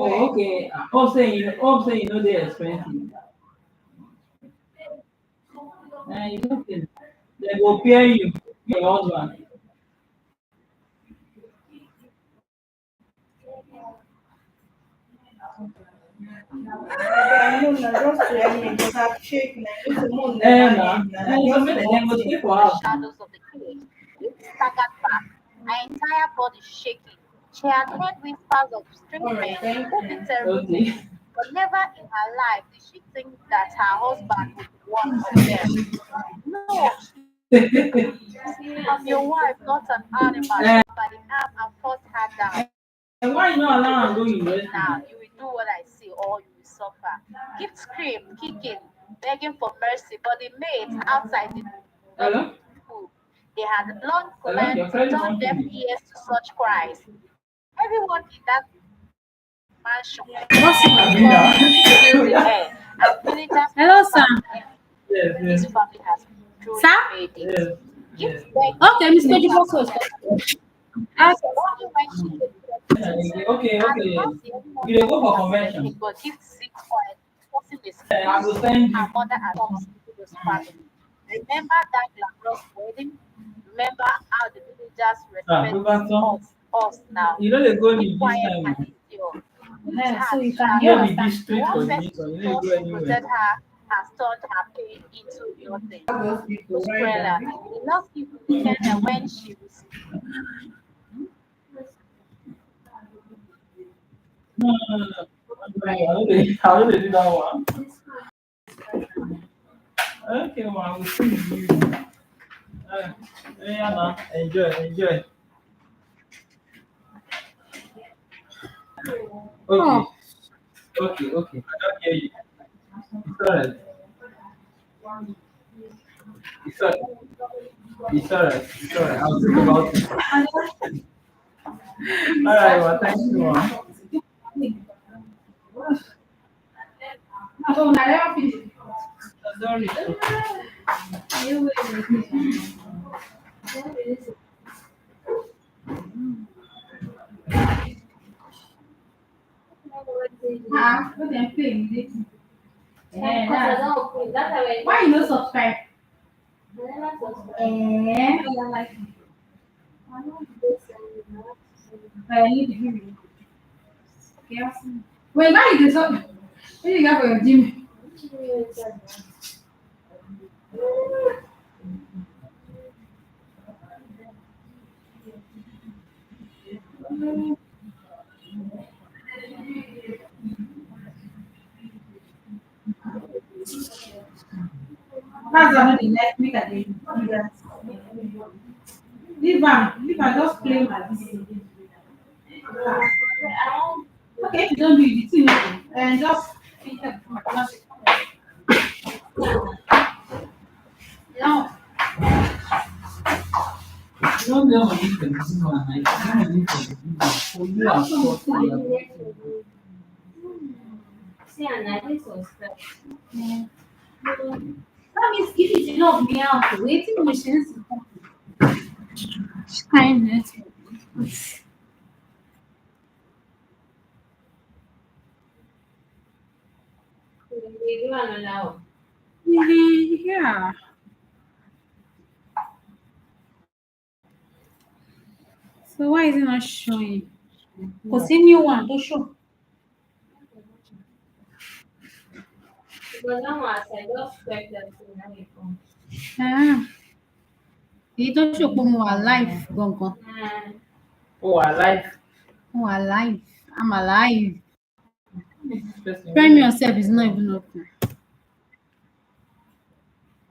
Oh, okay. Also, they're expensive. You don't think they will pay you your husband. I know na just to help me because I've checked na it's a month Eh, never na. end na Eh, so just make them go selecting. stay for house. Shadows of the cage. It staggered back, her entire body shaking. She had heard whispers of strange men who did terrible Okay. things, but never in her life did she think that her husband would be one of them. No, I'm your wife, not an animal. She Eh, grabbed by the arm and forced her down. and why you not allow am go Now, university? you will do what I say or you will suffer. Gift screamed, kicking, begging for mercy, but the maids outside did not Hello? move. They had long Hello? learned Your to credit turn won't deaf finish. ears to such cries. Everyone in that mansion What's it? Abina. filled the air, and villagers Hello, whispered sir. in Yes, this yes, family has truly Sir? made it. yes, yes. Gift begged Okay, Miss later Kojibo to Coast. tell only when she came to the Okay, visit. okay, At okay. first, the everyone You dey go thought for she was convention. sleeping, but Gift sit quiet, forcing a I sleep. will send Her you. mother had comes into this family. Remember that glamorous wedding? Remember how the villagers respect Go us now? You know they go Keep need this quiet time. and Oh. endure. Yeah, so you can, you No be Shattered. this understand. The street one person coordinator. who You know thought you go she protect anywhere. her has turned her pain into nothing. How those people Who's right Cruella? and He lost even tell her when she was No, no, no, no. I don't do that one. Okay, man, I will see you. Yeah, man. Enjoy, enjoy. Okay, Oh, okay. I don't hear you. It's alright. It's alright. It's alright. It's alright. I'll think about it. Alright, well, thank you, man. so I never finish. Sorry. What them playing this? Yeah, why you no subscribe? Eh, I need to give you. Yes. Wait, why you so? What you got for your gym? That's one of the next make a day. Leave am, just play like this. Okay, if you don't do it, the thing okay. And just think of mathematics. Now, You don't know what you can do, man. You don't know what you can do. So you are forced to that means if it did not be out, waiting machines. Kindness. Yeah. So why is it not showing? Because a new one to show. Ah, èyí tó show pé mo wà live gangan. Oh, I like Mo wà live. I'm alive. this person. Premium yourself is not even open.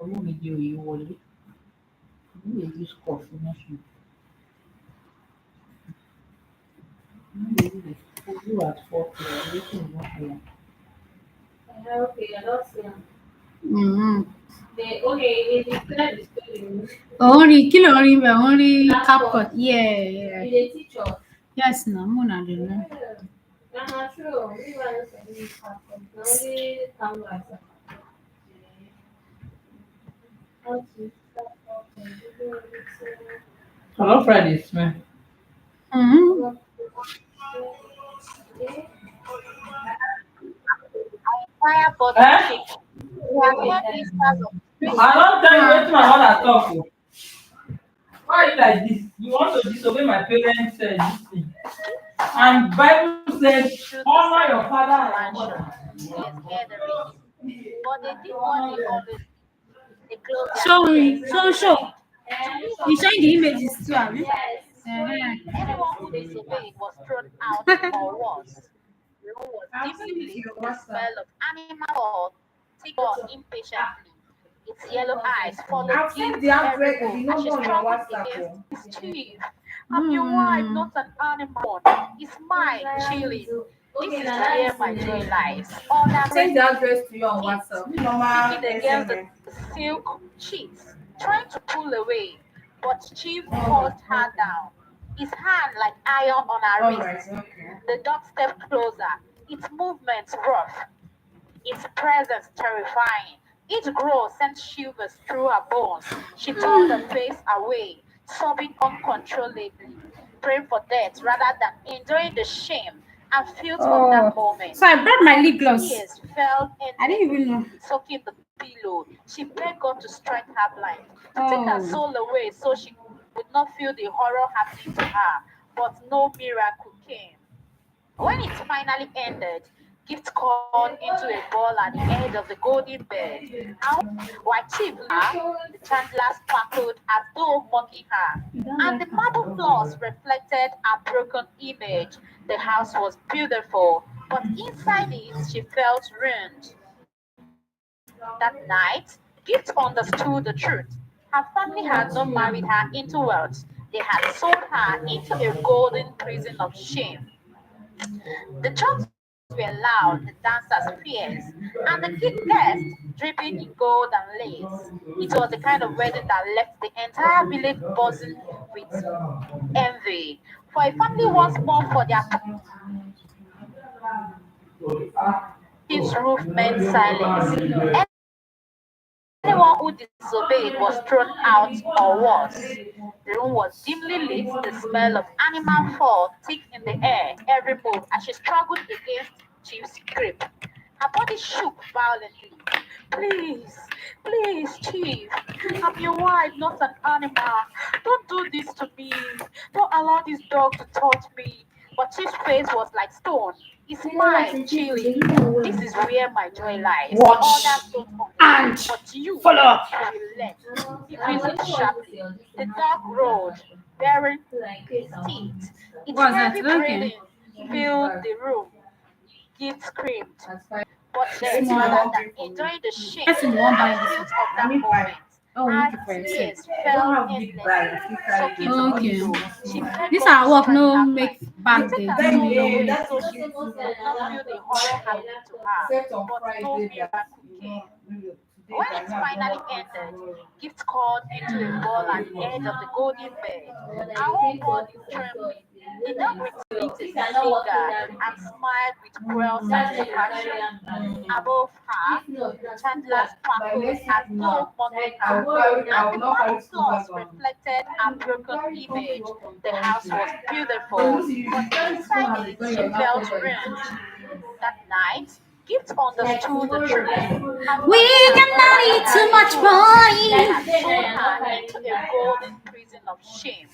Ọmọ mi di òye wọlé. You dey use cough finish you. You at 4 p.m. Wetin you wan do? Mm-hmm. Only kilo only Capcut. Yeah, yeah. Yes, no, I'm gonna do that. I love Fridays, man. Mm-hmm. entire body Eh? shaking. She had heard whispers of strange I don't tell you Ah, what my mother talk. Oh. Why are you like this? You want to disobey my parents' this thing. And Bible says, through the honor your silence of father the and your mansion. mother. Yes, hear the ring. But they did what they always do. They closed their show ears me. and Show. prayed. To live You on the showing the streets images too, in Abby? silence. Uh-huh. Anyone who disobeyed was thrown out or worse. The room was I've dimly seen it in lit, your the WhatsApp. smell of animal fur ticked on impatiently. Its yellow eyes followed I've seen the Gift's every address, move the as she number on your struggled WhatsApp. against Oh. his chief. I'm your wife, Hmm. not an animal. It's mine, chilling. This is where my joy lies. Others Send the resisted address to you on it, WhatsApp. Normal leaning against the SMS. silk sheets, trying to pull away, but Chief forced her down, his hand like iron on her Alright, wrist. okay. The dog stepped closer, its movements rough, its presence terrifying. Each growl sent shivers through her bones. She turned her face away, sobbing uncontrollably, praying for death rather than enduring the shame and filth of that Oh, moment. so I brought my As lip gloss. tears fell I didn't endlessly, even know. soaking the pillow, she begged God to strike her blind, to take her Oh, soul away so she would not feel the horror happening to her. But no miracle came. When it finally ended, Gift crawled into a ball at the edge of the golden bed. And while Chief the chandelier sparkled as though mocking her, you don't and like the her. marble floors reflected her broken image. The house was beautiful, but inside it she felt ruined. That night, Gift understood the truth. Her family had not married her into wealth. They had sold her into a golden prison of shame. The chants were loud, the dancers fierce, and the guests dripping in gold and lace. It was the kind of wedding that left the entire village buzzing with envy. For a family once more for their chief's roof meant silence. Anyone who disobeyed was thrown out or worse. The room was dimly lit, the smell of animal fur thick in the air, every move as she struggled against Chief's grip. Her body shook violently. Please, please, Chief, I'm your wife, not an animal. Don't do this to me. Don't allow this dog to touch me. But Chief's face was like stone. His mind chilling. This is where my joy lies. Watch Others don't understand, and but you follow up. will let. He whistled sharply. The dog roared, baring his teeth. Its What's that? heavy Okay. breathing filled the room. Gift screamed, but then, Small. rather than enjoying the shame Person you want buy and this guilt one. of I that need moment, buy. Oh, as looking for yourself. tears I don't fell have big buy. endlessly, If I soaking do, the all Okay. these pillow. small She small. begged This God our to work strike no her make blind, to back take the her Then soul yeah, away that so is she just would not feel the horror happening to her. set on But no Friday that miracle you came. know maybe today When by it now I don't finally work till ended, tomorrow. Gift crawled into a ball at the edge of the golden bed. Her whole body trembling. The dog lifted his finger and smiled with cruel satisfaction. Above her, the chandelier By sparkled next week as though now, mocking I her, will carry I and will the not marble carry silver floors gum. reflected her broken image. The house was But beautiful, you see, but you carry school inside has it when she your felt laptop or your ruined. TV. That night, Gift understood the truth. Her We family had not cannot married eat too her much into wealth. They boy. had sold her into a golden prison of shame.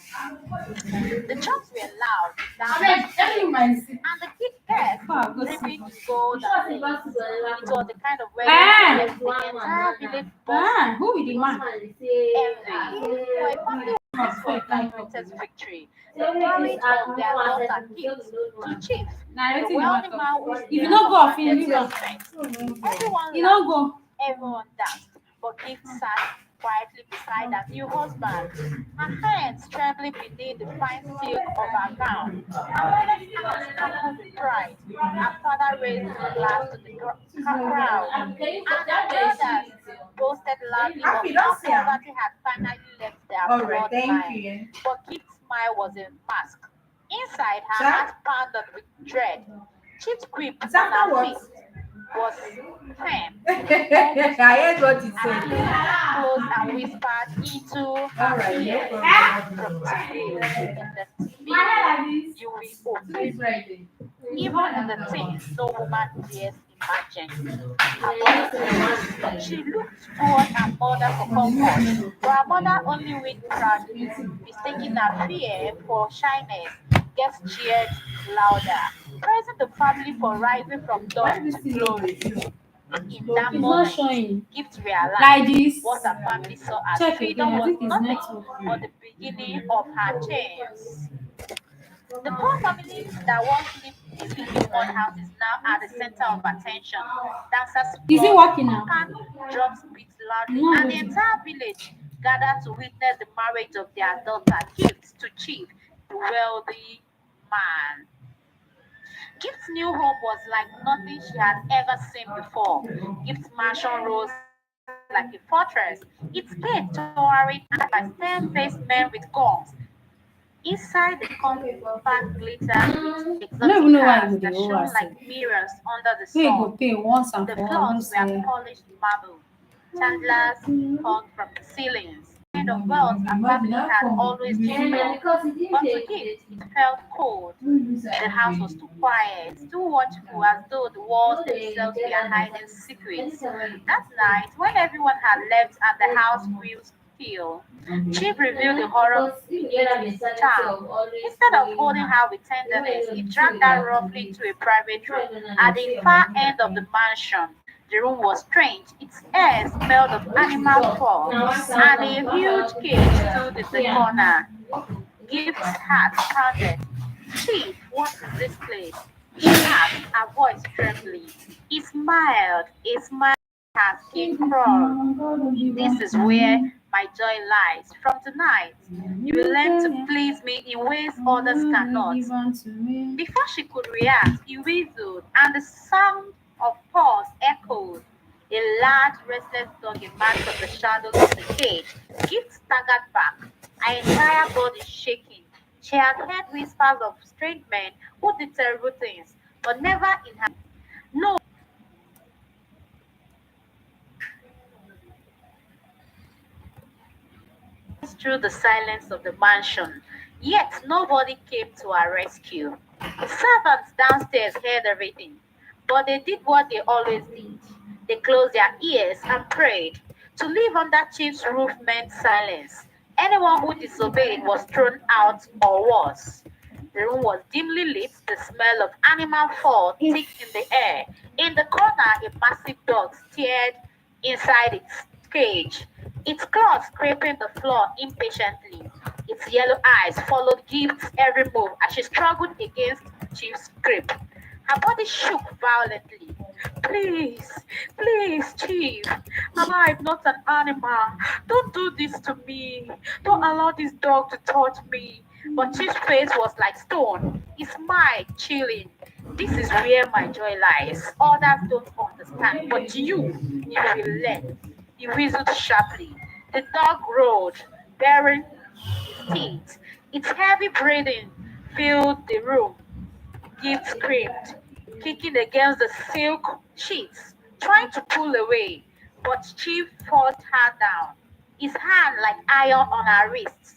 The chants were loud, the dancers fierce, and the guests dripping in gold and lace. It was the kind of wedding that Ah, left the entire village buzzing who be the with man? envy. For a family once for their greatest victory, the marriage of their daughter Gift to Chief, Nah, the everything you want wealthy to man talk. whose If you name don't go, feel commanded you go. respect. Everyone You don't laughed, go. everyone danced, but Gift sat quietly beside her new husband, her hands trembling beneath the fine silk of her gown. Her mother's eyes sparkled with pride. Her father raised his glass to the crowd, and her brothers boasted loudly of Happy, how don't see him. poverty had finally left their All right, thank bloodline. you. But Gift's smile was a mask. Inside, her Sir? heart pounded with dread. Chief's grip It's on after her what? fist was firm, I heard what you and he said. leaned close and whispered into All her right, no ear, problem. from today in the My hair like field, this. you will Today obey is me. Friday. Even in the things no woman dares imagine. Her body trembled. She looked toward her mother for comfort, but her mother only winked proudly, mistaking her fear for shyness. Guests cheered louder, praising the family for rising from Why dust this to thing not glory. resume? In that It's not moment, showing. Gift realized Like this. what her family saw as Check freedom again. I was think it's nothing network. but the beginning of her chains. The poor family that once lived peacefully in one house is now at the center of attention. Dancers Is it applaud, working now? and drums beat loudly, No, and the lady. entire village gathered to witness the marriage of their daughter, Gift, to Chief, the wealthy man. Gift's new home was like nothing she had ever seen before. Gift's mansion rose like a fortress, its gate towering and by stern-faced men with guns. Inside the compact glittered with I don't exotic even know why cars you that do shone ourselves. like mirrors under the We go sun. pay once and The for all. floors Just were say. polished marble. Chandeliers hung from the ceilings. The kind of wealth her family had always dreamed of. But to Gift, it felt cold. The house was too quiet, too watchful, as though the walls themselves were hiding secrets. That night, when everyone had left and the house grew still, Chief revealed the horror beneath his charm. Instead of holding her with tenderness, he dragged her roughly into a private room at the far end of the mansion. The room was strange. Its air smelled of animal fur, and a huge cage stood in the corner. Gift's heart pounded. Chief, what is this place? She asked, her voice trembling. He smiled. A smile her skin crawled. This is where my joy lies. From tonight, you will learn to please me in ways others cannot. Before she could react, he whistled, and the sound of paws echoed. A large, restless dog emerged from the shadows of the cage. Gift staggered back, her entire body shaking. She had heard whispers of strange men who did terrible things, but never in her. No through the silence of the mansion. Yet nobody came to our rescue. The servants downstairs heard everything, but they did what they always did. They closed their ears and prayed. To live under Chief's roof meant silence. Anyone who disobeyed was thrown out or worse. The room was dimly lit, the smell of animal fur thick in the air. In the corner, a massive dog stared inside its cage, its claws scraping the floor impatiently. Its yellow eyes followed Gift's every move as she struggled against Chief's grip. Her body shook violently. Please, please, Chief. I'm not an animal. Don't do this to me. Don't allow this dog to touch me. But Chief's face was like stone. He smiled, chilling. This is where my joy lies. Others don't understand, but you will learn. He whistled sharply. The dog roared, baring his teeth. Its heavy breathing filled the room. Gift screamed, kicking against the silk sheets, trying to pull away, but Chief forced her down, his hand like iron on her wrists,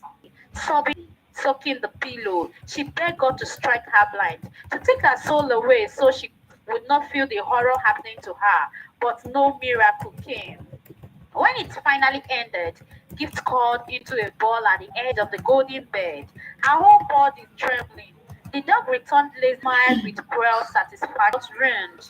sobbing, soaking the pillow. She begged God to strike her blind, to take her soul away so she would not feel the horror happening to her, but no miracle came. When it finally ended, Gift crawled into a ball at the edge of the golden bed, her whole body trembling. The dog returned lazy smile with cruel satisfaction. Ruined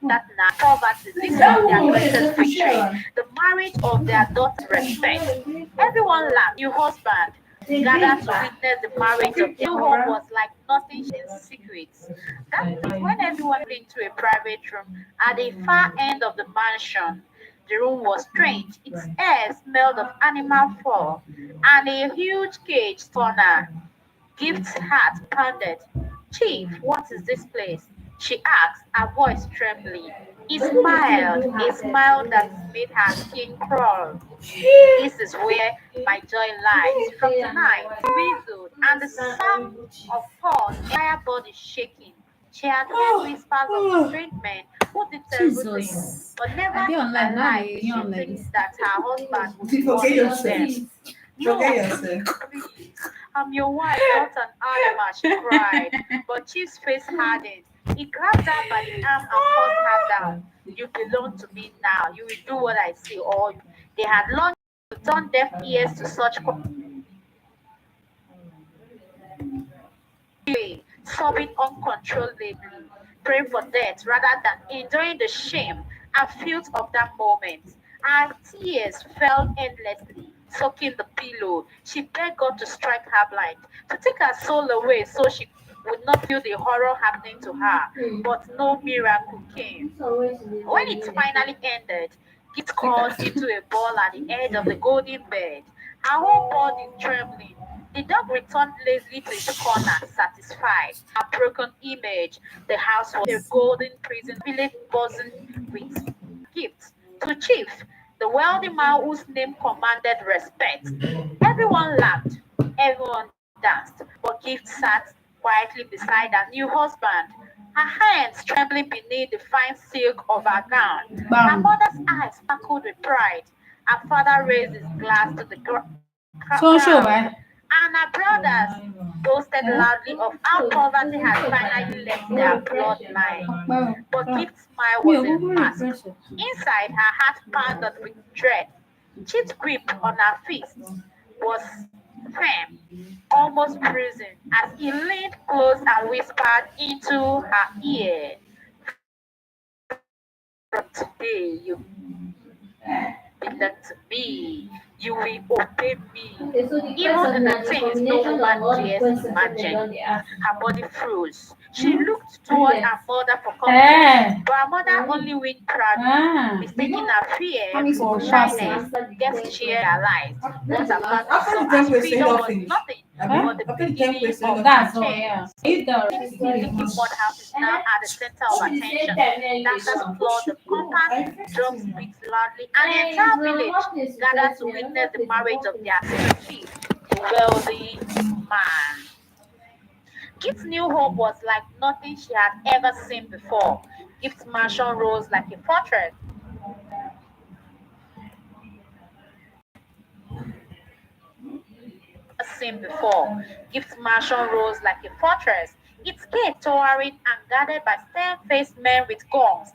that night, poverty, this was their greatest victory, the marriage of their daughter's respect. Everyone laughed. New husband gathered to witness the marriage of their home was like nothing in secrets. That night, when everyone went into a private room at the far end of the mansion, the room was strange. Its air smelled of animal fur, and a huge cage corner. Gift's heart pounded. Chief, what is this place? She asked, her voice trembling. He smiled, a smile that made her skin crawl. This is where my joy lies. From tonight, he whistled, and the sound of Paul's entire body shaking. She had heard whispers of strange men who did terrible things, Jesus. but never I be in online her now. life They did be she online think this. that her husband would be Forget one of yourself. them. No, Forget yourself. please. I'm your wife, not an animal, she cried. But Chief's face hardened. He grabbed her by the arm and forced her now. You belong to me now. You will do what I say. Or they had long turned deaf ears to such sobbing uncontrollably, praying for death rather than enduring the shame and filth of that moment. Her tears fell endlessly, soaking the pillow. She begged God to strike her blind, to take her soul away so she would not feel the horror happening to her. But no miracle came. When it finally ended, Git crawled into a ball at the edge of the golden bed, her whole body trembling. The dog returned lazily to its corner, satisfied. A broken image. The house was a golden prison, village buzzing with gifts. To Chief, the wealthy man whose name commanded respect. Everyone laughed, everyone danced, but Gift sat quietly beside her new husband, her hands trembling beneath the fine silk of her gown. Her Bam. mother's eyes sparkled with pride. Her father raised his glass to the So show, crowd, man. and her brothers boasted loudly of how poverty had finally left their bloodline. But Gift's smile Me, was eu a vou mask. pressure. Inside, her heart pounded with dread. Chief's grip on her fist was firm, almost freezing, as he leaned close and whispered into her ear, "From today, you belong to me. You will obey me." Okay, so the Even question in the now, the things no combination of woman all the dares questions that imagine. they ask. Her body froze. She looked toward her mother for comfort, Eh. but her mother only winked proudly, Ah. mistaking her fear Mommy for for shyness. passing. Guess she realized what her father After the saw 10 as question, freedom not was finished. nothing Huh? but the After the 10 beginning question, of not her That's all, yeah. change. Eat the The leaky mud house is now at the center of Maybe the same attention. time, then you Dancers go. applaud the compound, drums beat loudly, and the And entire well, village what is gathered to society? witness the What is marriage of what their secret chief, the wealthy man. Gift's new home was like nothing she had ever seen before. Gift's mansion rose like a fortress. Seen before. Gift's mansion rose like a fortress, its gate towering and guarded by stern-faced men with guns.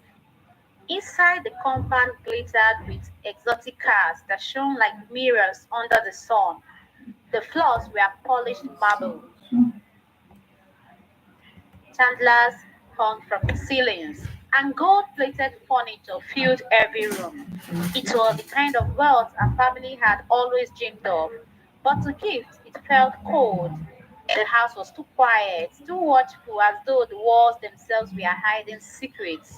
Inside the compound glittered with exotic cars that shone like mirrors under the sun. The floors were polished marble. Chandeliers hung from the ceilings, and gold-plated furniture filled every room. It was the kind of wealth our family had always dreamed of, but to Gift it felt cold. The house was too quiet, too watchful, as though the walls themselves were hiding secrets.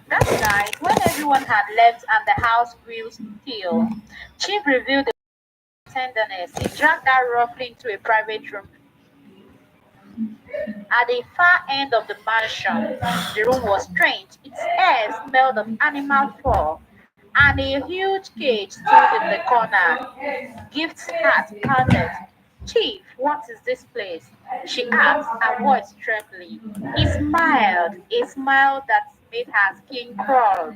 That night, when everyone had left and the house grew still, Chief revealed the tenderness. He dragged her roughly into a private room at the far end of the mansion. The room was strange. Its air smelled of animal fur, and a huge cage stood in the corner. Gift's heart pounded. "Chief, what is this place?" she asked, her voice trembling. He smiled, a smile that made her skin crawl.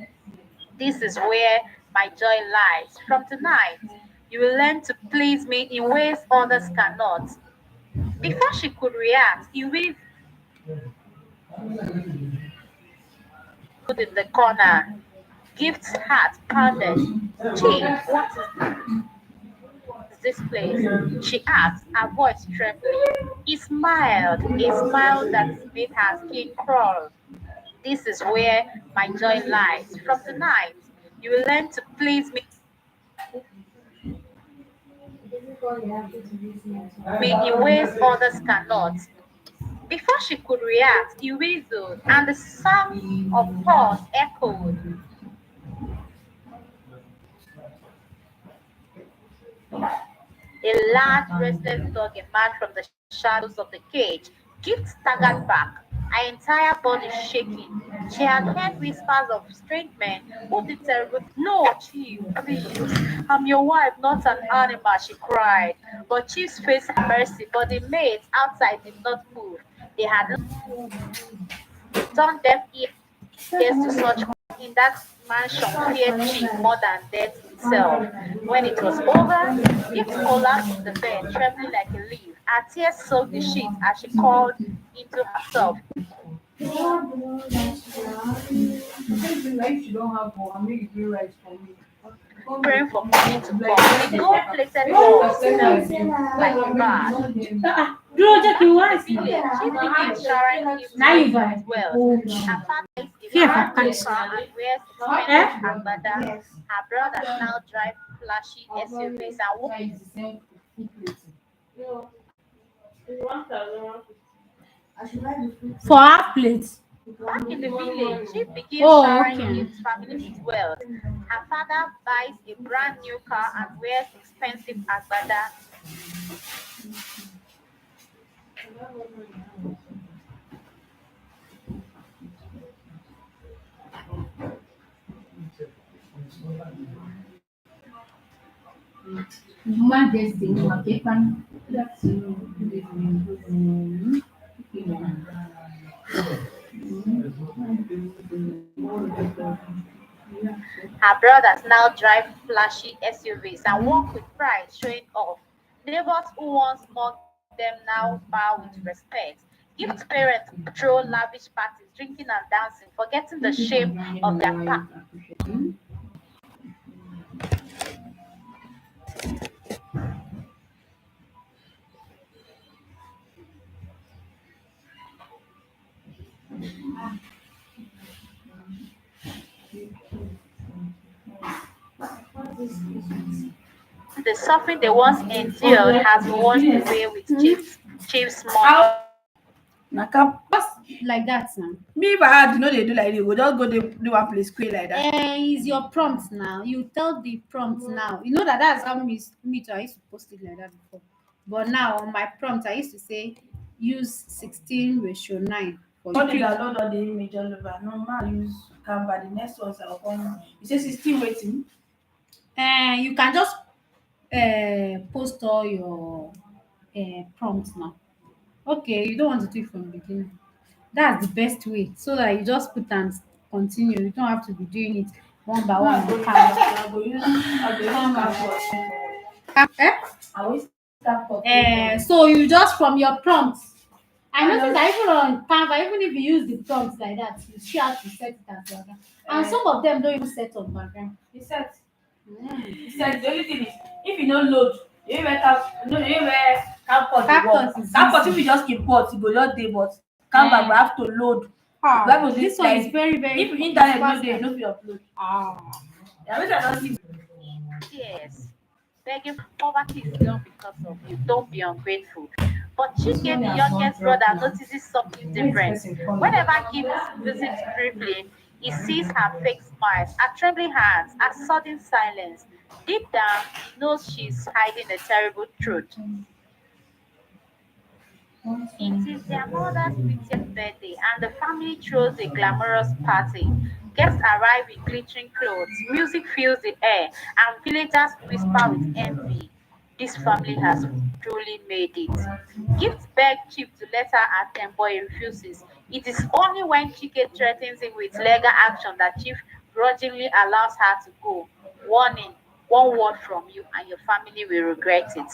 "This is where my joy lies. From tonight, you will learn to please me in ways others cannot." Before she could react, he waved in the corner. Gift's heart pounded. "Chief, what is this place?" she asked, her voice trembling. He smiled, a smile that made her skin crawl. "This is where my joy lies. From tonight, you will learn to please me in ways others cannot." Before she could react, he whistled, and the sound of horse echoed. A large, restless dog emerged from the shadows of the cage. Gift staggered back, her entire body shaking. She had heard whispers of strange men who did terrible things. "No, Chief, please. I'm your wife, not an animal," she cried. But Chief's face had mercy, but the maids outside did not move. They had turned deaf ears to such in that mansion feared Chief more than death itself. When it was over, Gift collapsed in the bed, trembling like a leaf. Her tears soaked the sheets as she called into herself. Like you don't have one, make you right for me. praying for morning to come. The gold-plated walls felt like a bath. Dúró jẹ́ kí n wá In the sí. village, she began showering gifts Now you with buy. wealth. Oh, Her father is a fear brand of new catch. car and wears Eh? expensive agbada. Her brothers now drive flashy SUVs and walk For half plate. back in the village. She begins Oh, showering okay. gifts family with wealth. Her father buys a brand new car and wears expensive agbada. Uma vez tem uma que pan. Her brothers now drive flashy SUVs and walk with pride, showing off. Neighbors who once mocked them now bow with respect. Gift parents throw lavish parties, drinking and dancing, forgetting the shame of their past. The suffering they once endured has been washed away with chief's money. Na cap Like that now. me if I had no dey do like this, we just go dey do one place quick like that. Is your prompt now. You tell the prompt now. You know that's how me too. I used to post it like that before. But now on my prompt, I used to say use 16:9 for Only you. download all the image all over. No man use Canva. The next ones I will come. You say 16 waiting. You can just post all your prompts now. Okay, you don't want to do it from the beginning. That's the best way, so that you just put and continue. You don't have to be doing it one by one on Canva. I go use Capcut. Eh? I will use Capcut. So you just from your prompts. I noticed that even on Canva, even if you use the prompts like that, you still have to set it as background. And some of them don't even set on background. He said. He said the only thing is if you don't load, you wear Capcut. Capcut is Capcut easy. if you just import, you go just dey, but Canva go have to load. This one is very, very If internet no fast. dey, you no fit upload. Yeah, which I don't see. Yes. Begging for poverty is done because of you. Don't be ungrateful. But Chike, the youngest brother, notices something different. Whenever Gibbs visits briefly, he sees her fake smiles, her trembling hands, her sudden silence. Deep down, he knows she's hiding a terrible truth. It is their mother's 50th birthday, and the family throws a glamorous party. Guests arrive in glittering clothes, music fills the air, and villagers whisper with envy. This family has truly made it. Gift beg Chief to let her attend, but he refuses. It is only when Chike threatens him with legal action that Chief grudgingly allows her to go. Warning, one word from you and your family will regret it.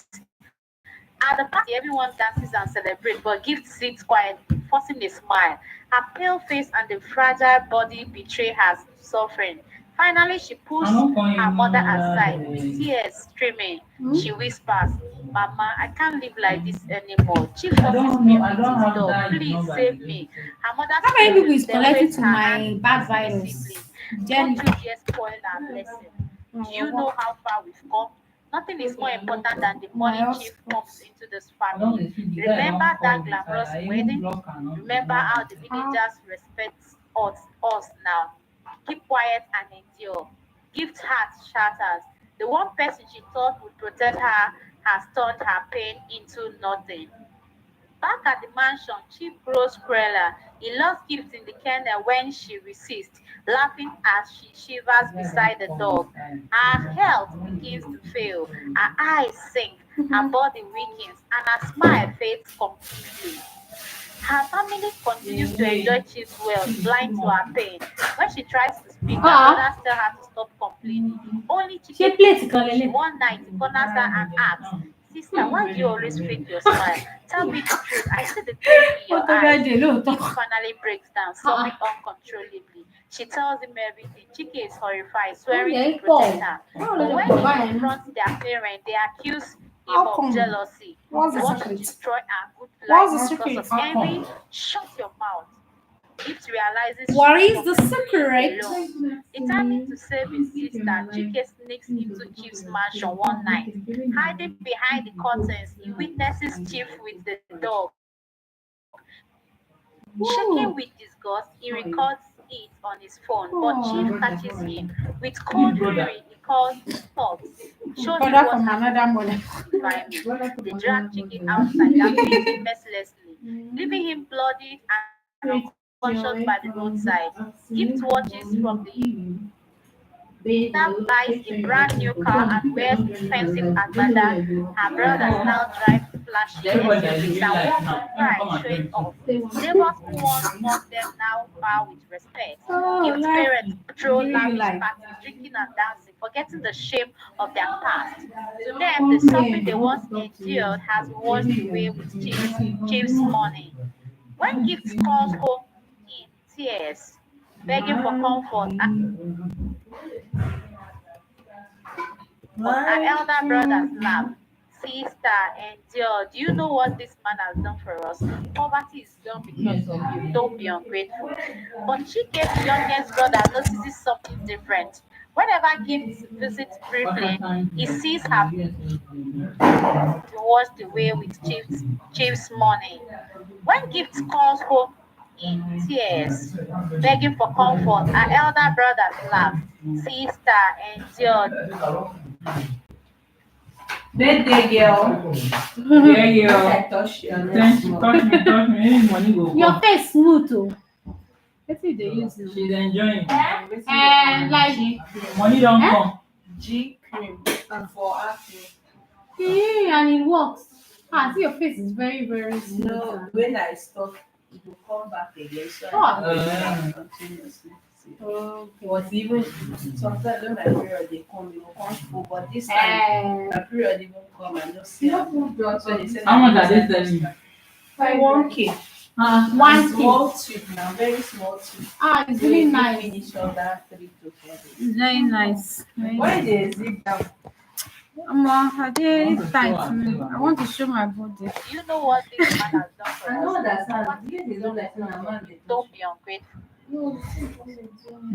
At the party, everyone dances and celebrates, but Gift sits quiet, forcing a smile. Her pale face and the fragile body betray her suffering. Finally, she pulls her mother aside, tears streaming. She whispers, Mama, I can't live like this anymore. Chief forces me with his dog. Please save me. Her mother How many people is then connected waves to her my hand bad dismissively. virus? Don't Jenny. you dare spoil our blessing. Do you know how far we've come? Nothing is more important than the money Chief pumps into this family. Remember that glamorous wedding? Remember how the villagers respect us now. Keep quiet and endure. Gift heart shatters. The one person she thought would protect her has turned her pain into nothing. Back at the mansion, Chief grows crueler. He lost Gift in the kennel when she resists, laughing as she shivers beside the dog. Her health begins to fail, her eyes sink, her body weakens, and her smile fades completely. Her family continues to enjoy Chief's wealth, blind to her pain. When she tries to speak, her brothers tell her to stop complaining. Only She Chike plays keeps Kalele. pushing. One night, he corners her and asks, Sister, why do you always fake your smile? Tell me the truth. I see the pain in your eyes. Gift finally breaks down, sobbing uncontrollably. uncontrollably. She tells him everything. Chike is horrified, swearing Yeah, to protect Paul. her. How But did when they he buy confronts their parent, they accuse him How of come? jealousy. What's They the want to secret? destroy our good What's life the because secret? of envy. Shut your mouth. Gift realizes she What is is the secret? alone. Determined to save his sister, Chike sneaks into Chief's mansion one night. Hiding behind the curtains, he witnesses Chief with the dog. Shaking with disgust, he records it on his phone, but Chief catches him. With cold fury, he calls thugs. Show him Brother what from happens another to mother. environment. They drag Chicken outside and beat him mercilessly, leaving him bloodied and unconscious by the roadside. Gift watches from the buys a brand new car and wears expensive agbada. Her brothers now drive flashy Everybody that SUVs you and like walk now, with let me pride, come and showing join you. off. Neighbors who once mocked them now bow with respect. Oh, Gift like, parents throw really lavish like. parties, drinking and dancing, forgetting the shame of their past. To them, the suffering they once endured has been washed away with Chief's money. When Gift calls home in tears, begging for comfort, but our elder brothers laugh. Sister, endure. Do you know what this man has done for us? Poverty is done because of you. Don't be ungrateful. But Chike's youngest brother notices something different. Whenever Gift visits briefly, he sees her be washed away with Chief's money. When Gift calls home in tears, begging for comfort, our elder brothers laugh. Sister, endure. Birthday girl. Yeah, girl. Touch me. Any money go Your come. face smooth oh. What did they use now? She's enjoying. And like Money don't Eh? come. G cream for acne. and it works. Ah, see your face is very, very smooth. No, when I stop, it will come back again. So Oh. I have to do that continuously. Okay. But even sometimes when my period they come, it will come full. But this time, my period even come and just see. So they said How much are they selling you? 1K. One Small tube now, very small tube. Ah, it's So really you nice. finish under 3 to 4 days. It's very nice. Very Why nice. they zip down? I did tight me. I want to show my body. Do you know what this man has done for I us? know understand. You don't like no man. Don't be ungrateful.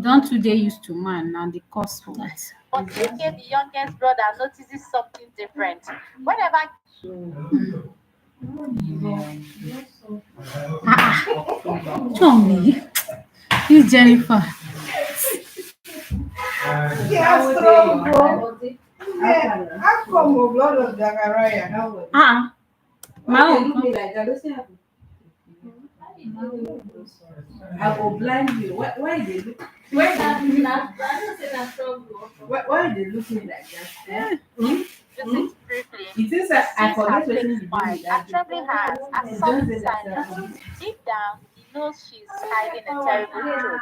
Don't today used to man now the cost for that. But Chike, the youngest brother, notices something different. Whenever Tommy, this Jennifer. Yeah, strong, bro. Yeah, how come the blood of Zachariah? My Why they own. look me like that? Don't say happen. I will blind you. Why they look? Why they look me like that? Eh? visits briefly, It is that I sees forget her what fake you smile do. and trembling hands and It's soft just that silence. Deep down, he knows she's hiding a terrible truth.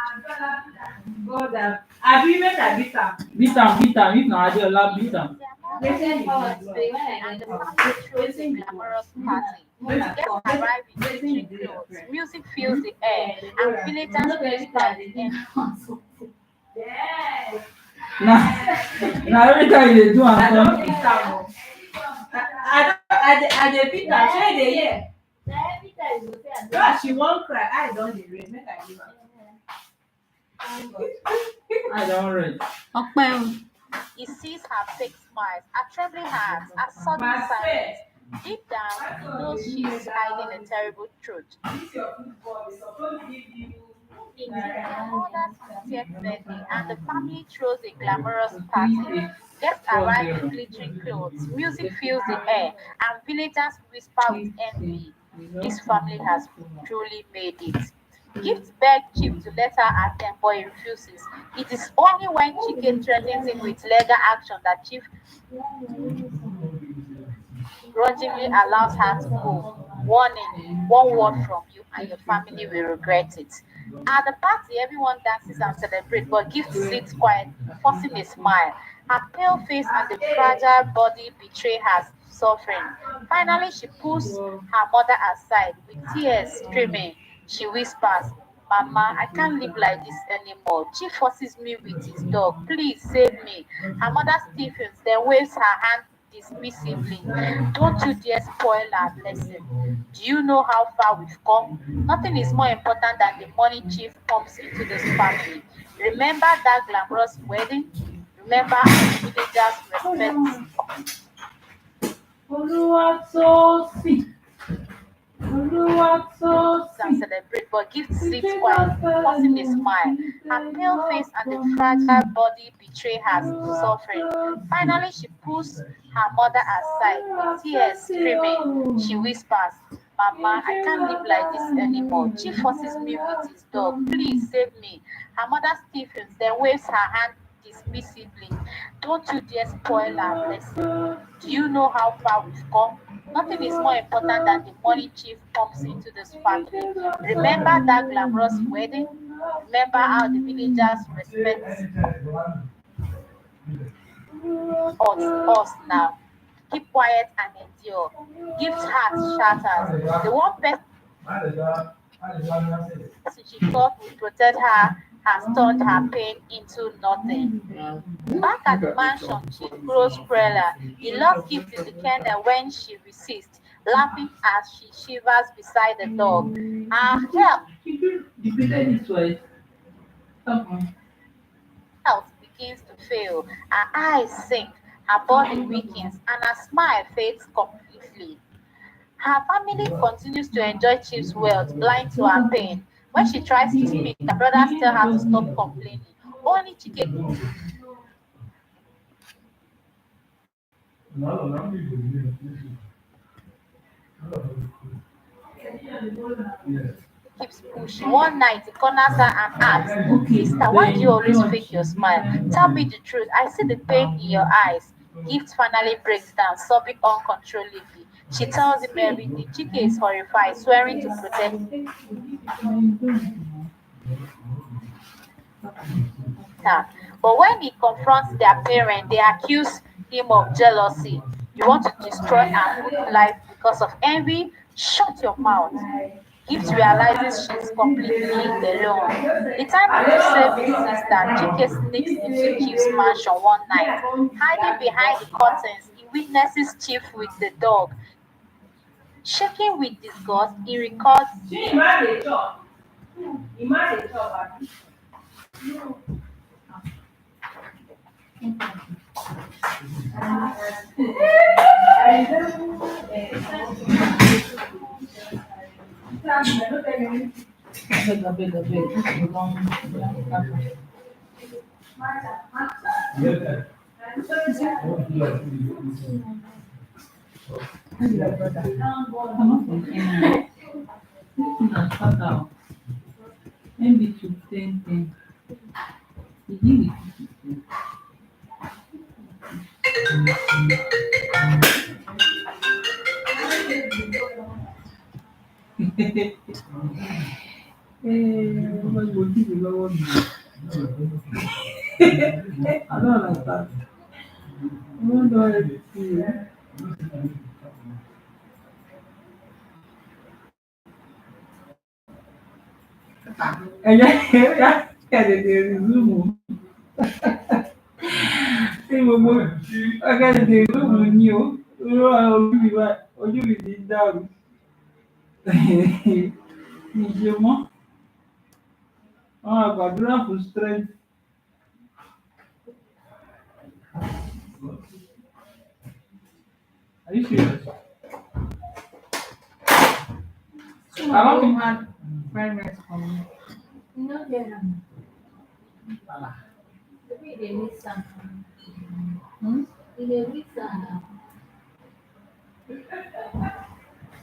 God, have you met a bitter? Beat am. If na Adeola, beat am. They are now and the family throws a glamorous party. Guests arrive in rich clothes, music fills the air, and villagers whisper the end. Na every time you dey do am I don't come. beat am. I dey beat am. Shey dey hear? No, she won't cry. I don't dey rain. Make I give am. I don read. Ọpẹ́ o. He sees her fake smiles, her trembling hands, her sudden silence. Deep down, he knows she's hiding a terrible truth. This your football is supposed to give you. It is their mother's 50th birthday, and the family throws a glamorous party. Guests arrive in glittering clothes, music fills the air, and villagers whisper with envy. This family has truly made it. Gift begs Chief to let her attend, but he refuses. It is only when Chike threatens him with legal action that Chief grudgingly allows her to go. Warning, one word from you and your family will regret it. At the party, everyone dances and celebrates, but Gift sits quiet, forcing a smile. Her pale face and the fragile body betray her suffering. Finally, she pulls her mother aside with tears streaming. She whispers, Mama, I can't live like this anymore. Chief forces me with his dog. Please save me. Her mother stiffens, then waves her hand dismissively. Don't you dare spoil our blessing. Do you know how far we've come? Nothing is more important than the money Chief pumps into this family. Remember that glamorous wedding? Remember how the villagers respect Oluwatosin. and celebrate, but gift sits quietly, forcing a smile. Her pale face and the fragile body betray her suffering. Finally, she pulls her mother aside with tears streaming. She whispers, Mama, I can't live like this anymore. Chief forces me with his dog. Please save me. Her mother stiffens, then waves her hand dismissively. Don't you dare spoil our blessing. Do you know how far we've come? Nothing is more important than the money Chief pumps into this family. Remember that glamorous wedding? Remember how the villagers respect us now. Keep quiet and endure. Gift heart shatters. The one person she thought would protect her has turned her pain into nothing. Back at the mansion, Chief grows paler. He locks Gift in the kennel when she resists, laughing as she shivers beside the dog. Her Defeated his wife. health begins to fail. Her eyes sink, her body weakens, and her smile fades completely. Her family continues to enjoy Chief's wealth, blind to her pain. When she tries to speak, her brothers tell her to stop complaining. Only Chike keeps pushing. One night, he corners her and asks, Sister, why do you always fake your smile? Tell me the truth. I see the pain in your eyes. Gift finally breaks down, sobbing uncontrollably. She tells him everything. Chike is horrified, swearing to protect her. But when he confronts their parent, they accuse him of jealousy. You want to destroy our good life because of envy? Shut your mouth. Gift realizes she's completely alone. The time to save his sister, Chike sneaks into Chief's mansion one night. Hiding behind the curtains, he witnesses Chief with the dog. Shaking with disgust, he records She man dey chop. The man dey chop abi.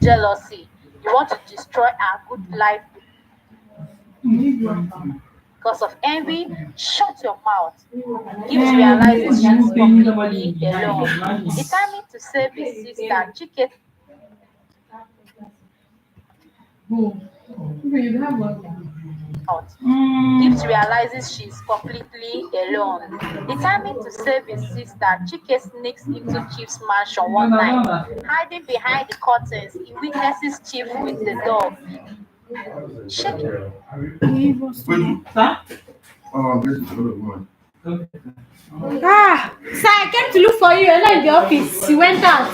jealousy. You want to destroy our good life because of envy? Shut your mouth. Gift realizes she's completely alone. Determined to save his sister, Chike out. Gift realizes she's completely alone. Determined to save his sister, Chike sneaks into Chief's mansion one night. Hiding behind the curtains, he witnesses Chief with the dog. Shaking. Give us more. Sir? Ah, sir, I came to look for you. You're not in the office. You went out.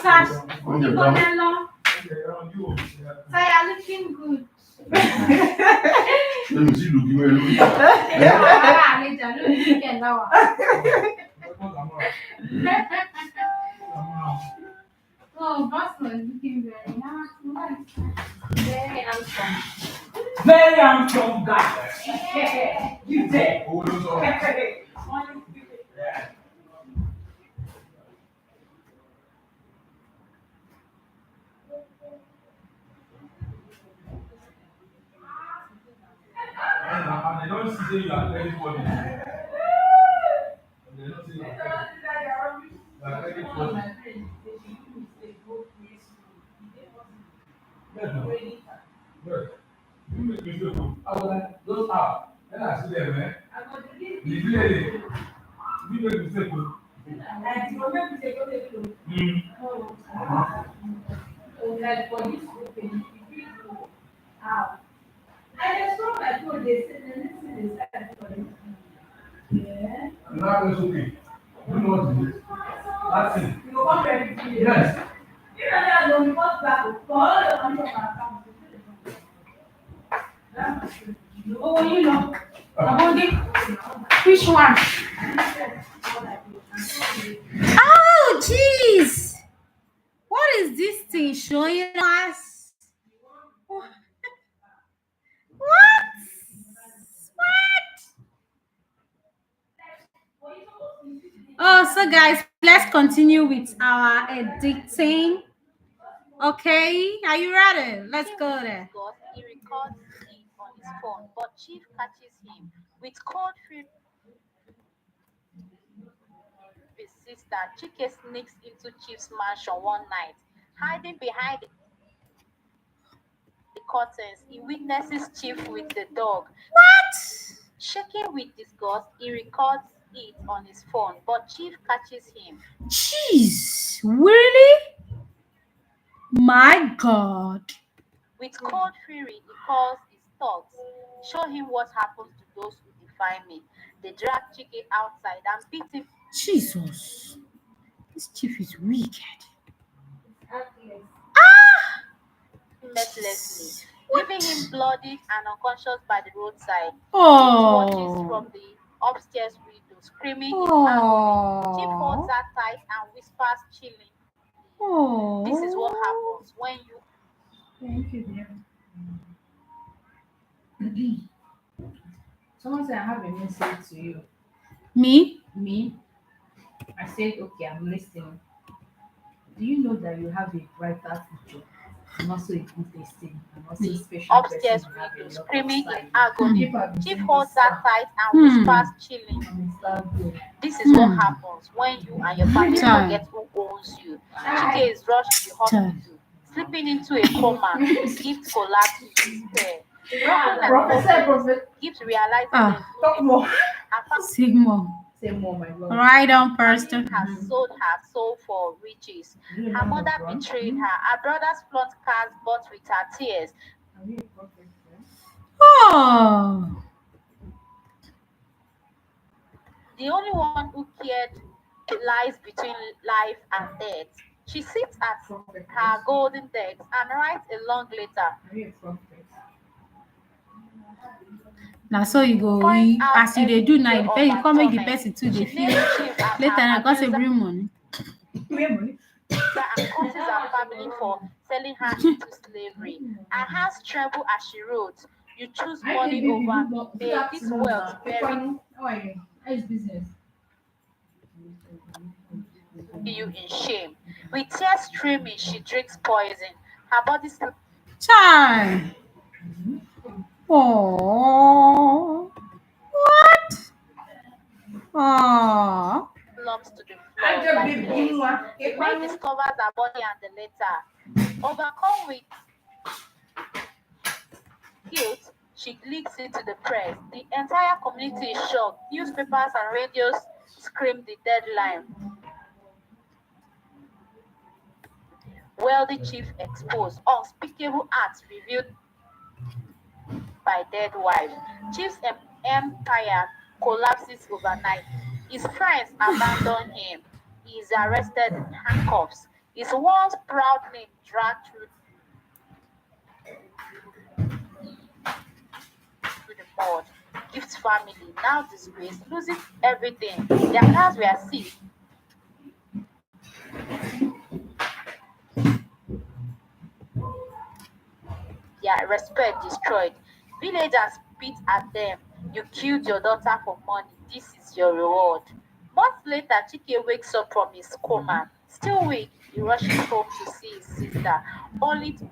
Sir, sir, you're looking good. Oh, Boston is looking very nice. Very handsome. Very handsome guy. You there? They don't see you are very funny. They don't see you are very funny. Yes, no. Yes. You make mistake. I was like, those are. Then I see them, man. The lady. You make mistake. Mm. Now it's okay. You know what it is. That's it. Yes. Oh, you know. Which one? Oh, jeez. What is this thing showing us? What? Oh, so guys, let's continue with our editing. Okay, are you ready? Let's go there. He records it on his phone, but Chief catches him with code free persistent. Chike sneaks into Chief's mansion one night, hiding behind the curtains. He witnesses Chief with the dog. What? Shaking with disgust, he records it on his phone, but Chief catches him. Jeez, really? My God. With cold fury, he calls his thugs. Show him what happens to those who defy me. They drag Chike outside and beat him Jesus. This chief is wicked. mercilessly, leaving him bloody and unconscious by the roadside. Chief watches Oh. from the upstairs window, screaming in Oh. agony. Chief holds her tight and whispers chillingly, Oh. "This is what happens when you..." Thank you, dear. Someone said I have a message to you. Me? Me? I said, okay, I'm listening. Do you know that you have a brighter future and also a good destiny and also a special Upstairs person you have a window, lot of screaming in style. agony. People have been Chief saying holds this her stuff. tight and whispers chilling, I'm a star boy. "This is what happens when you and your family Child. forget who owns you." Chike is rushed to the hospital, slipping into a coma. Gift collapse in despair. Professor, Gift realizes Ah. talk more. her family Sigma. Say more, my lord. Right on, person. has sold her soul for riches. You Her know mother my brother? betrayed her. Her brothers flaunt cars bought with her tears. Are you a prophet, sir? Oh. The only one who cared lies between life and death. She sits at Prophet. her golden decks and writes a long letter. Are you a prophet? Now so you go Point out as you they do now, every the day person of you come make the torment. person too, She they feel names Chief as later her and cause a abuser real money. Memory. and curses her family for selling her into slavery. Her hands tremble as she wrote, "You choose money over me. May this wealth bury How are you? How is business? you in shame." With tears streaming, she drinks poison. Her body Child. Oh. What? Oh. slumps to the floor like a corpse. The man discovers her body and the letter. Overcome with guilt, she leaks it to the press. The entire community is shocked. Newspapers and radios scream the deadline. Wealthy chief exposed. Unspeakable acts revealed by dead wife. Chief's empire collapses overnight. His friends abandon him. He is arrested in handcuffs. His once proud name dragged through the mud. Gift's family, now disgraced, loses everything. Their cars were seized. Their respect destroyed. Villagers spit at them. You killed your daughter for money. This is your reward. Months later, Chike wakes up from his coma. Still weak, he rushes home to see his sister, only to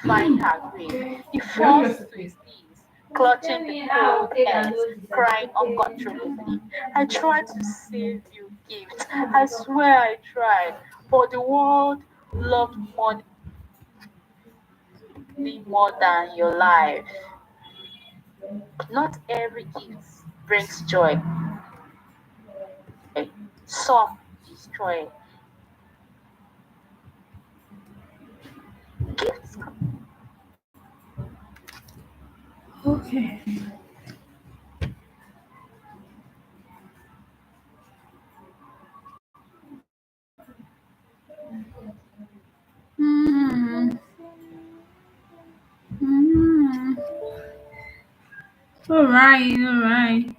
find her grave. He falls to his knees, clutching the cold earth, crying uncontrollably. I tried to save you, Gift. I swear I tried. But the world loved money more than your life. Not every gift brings joy. Some destroy. Gifts. Okay. Mm. Mm. All right, all right.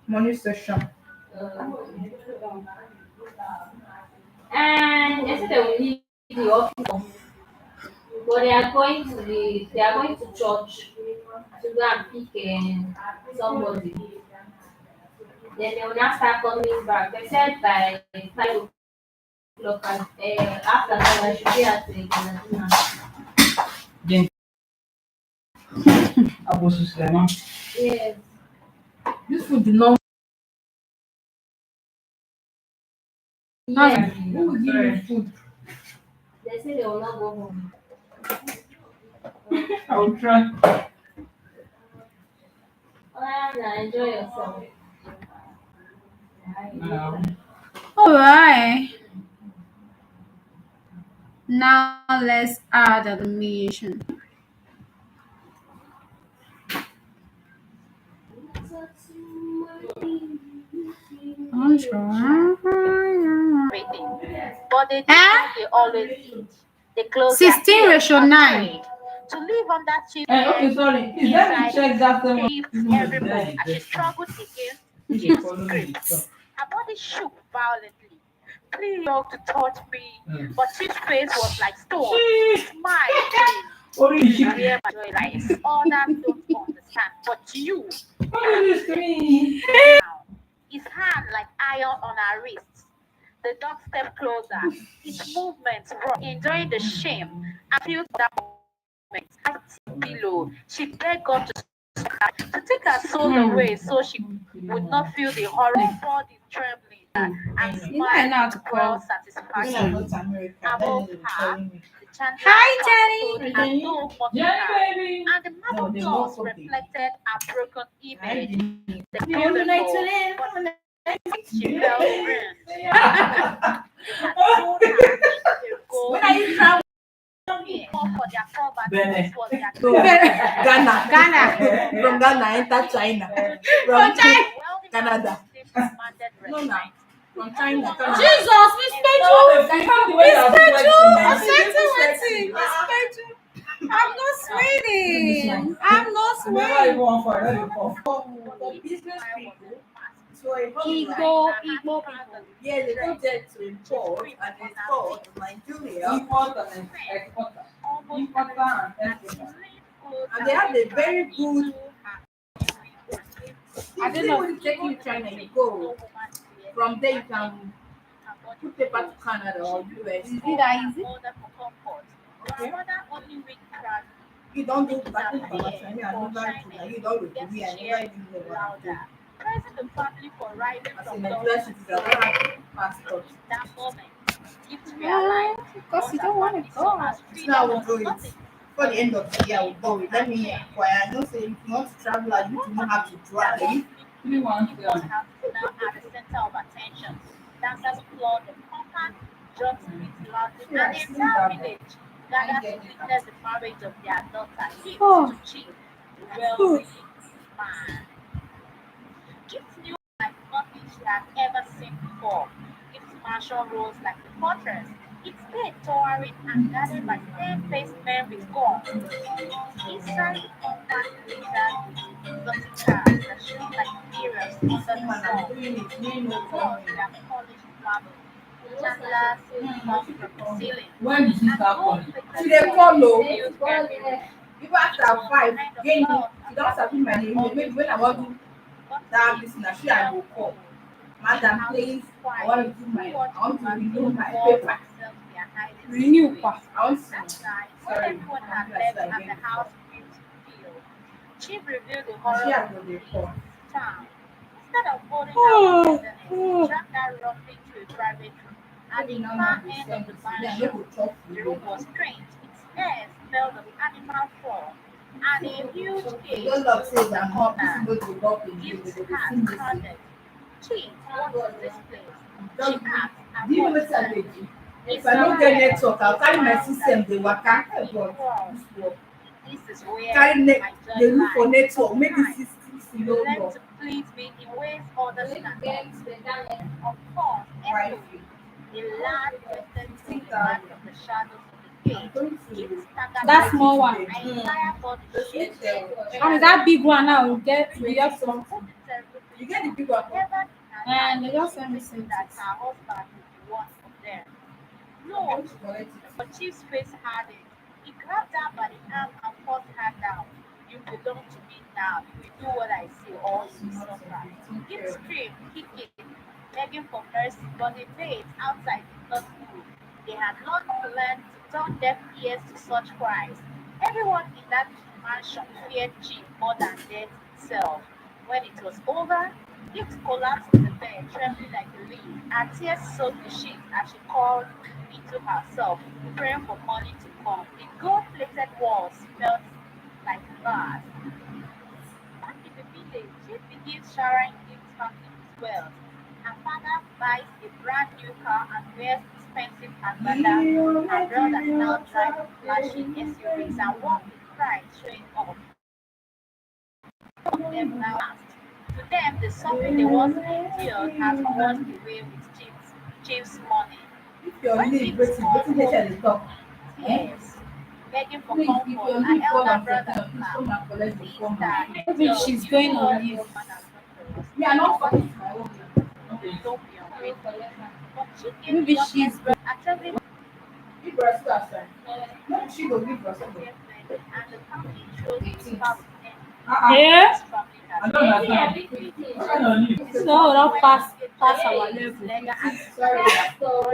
Money session. And they said they will leave the office, but they are going to church to go and pick somebody. Then they will now start coming back. They said by 5 o'clock, and after that I should be at the dinner. Abu Sulaiman. Yes. This food did not. Yes. Who will give you food? They say they will not go home. I will try. Enjoy yourself. All right. Now let's add animation. Everything. But they did what they always did. They closed 16 their ratio ears 9. afraid to live on that cheap Okay, sorry. Is that me check that every morning as she struggled against Gift's grip. Her body shook violently. Please, dog, to touch me. But Chief's face was like stone. Smile, please. Hear my joy lies. Others don't understand, but you. What is this me? His hand like iron on her wrists. The dog stepped closer. His movements raw, enjoying the shame. I feel that moment. I pillow. She begged God to take her soul away so she would not feel the horror of body trembling and smile with well satisfaction. Above her, the chandelier Hi, told her no mocking her, baby. and the marble floors reflected her broken image. The You golden like door, today? but she felt ruined. They had told her to go When are you traveling? for their property. Benin. This was their Ghana. From Ghana, enter China. From Canada. No, no. From China. Jesus, Miss Pedro. Miss Pedro, accepting waiting. Miss Pedro. I'm not swinging. I'm not swinging. For business people, so Igbo people. yeah, they go there to import and export Nigeria. Importer and exporter. Importer and exporter. And they have a very good I don't know if it's taking you to China, you go. From there you can put paper to Canada or US. Is it that easy? Okay. You don't do back to China. You don't do it. We are never even know what to do. Praising the family for riding As from a the Nigerian citizen, I have passport. that moment. Gifts realized Because you don't want to go. Now I will go it. For the end of the year, I will go it. Let me acquire. Don't say if you want to travel, you need to know how to drive. You want people have now at the center of attention. Dancers applaud the conquered, judges beat loudly, and the entire village gathered to witness the marriage of their daughter, Gift to Chief, the wealthy man. Gift knew like nothing she had ever seen before. Gift's mansion rose like a fortress, its gate towering and guarded by 10 faced men with guns. Inside the compact glittered with exotic cars that shone like mirrors under the sun. Walls were polished marble, chandeliers hung from the ceiling, When did you and start calling? gold-plated They follow. filled everywhere. Even after 5, again, you don't submit my name. Maybe when I want to that listener, she I will call. Madam, please, I want to do I want to renew my paper. Renew pa. I want to. That night, when Sorry, everyone had that's left like and the house filled field, Chief revealed the She horror has of what the they call. town. Instead of holding out the tenderness, he dragged her roughly to a private room. At the far end of the mansion, the room was strange. Its air smelled of animal fur, and a huge cage Those love stood says in the I'm not corner. possible to go in you. Gift's They will heart see me. pounded. Chief, what is this place? She Don't asked, do you know and what I did? If I don't get network, I'll carry my system, they work out. This work. this is where Carry net, my they joy look for lies. network, make the Sometimes system you slow learn down. to please me in ways others cannot. Of course, Why? anyway, the lad rested from the back of the shadows of the I'm cage. going Gift to. staggered That back. small one. My entire body shook. And that big one now will get Who some. the terrible You get the creature big one. never in her And life they just she send me thinking that sentence. her husband would be one of them. I'm No, going to collect it. but Chief's face hardened. He grabbed her by the arm and forced her down. You belong to me now. You will do what I say or you will suffer. Gift screamed, kicking, begging for mercy, but the maids outside did not move. They had not learned to turn deaf ears to such cries. Everyone in that mansion feared Chief more than death itself. When it was over, Gift collapsed in the bed, trembling like a leaf. Her tears soaked the sheets as she called into herself, praying for money to come. The gold-plated walls felt like bars. Back in the village, she begins showering Gift's family with wealth. Her father buys a brand new car and wears expensive agbada. Her brothers now drive flashy SUVs and walk with pride showing off. Of them now asked. To them, the suffering they once endured has washed away with Chief's money. If your When leave, Gift waiting, called waiting, they home shall talk. tears, begging for Please, if comfort, your her leave fall elder and brother please come laughed. and collect the form. Maybe she's going on leave. Me, I'm not fucking my own. Don't be ungrateful. But she gave Maybe the she's youngest brother attending Give Brazil a sign. No, she go give Brazil. and the family showed his family Yeah. his family I has don't been understand. What kind of leave? So don't pass our level. legal and Sorry.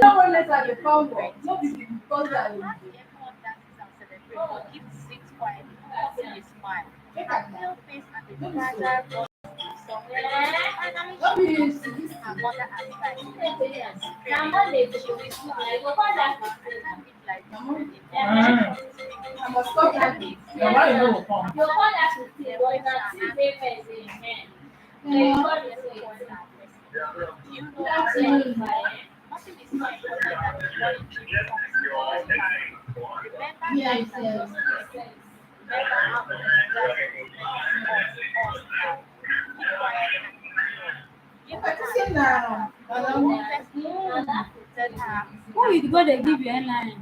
No one lets her the phone call. No, because I will. everyone dances and celebrates, but Gift sits quietly, forcing a smile. Check Her out now. pale face and the fragile body something. Finally, Don't she be comes used to this. her mother aside. Grandma dey She do whispers, I go call that "Mama, I can't live like this Mama. anymore." I must stop that. Your wife no go come. you call that to tea but na tea dey first in hand. So you call the Do you know that how thing is my nothing is more important than the morning Jim comes to us back. Remember Yeah, that yes. remember how the leaders us now. Keep quiet and endure. You What you say now? protect her. Who is going to give you airline?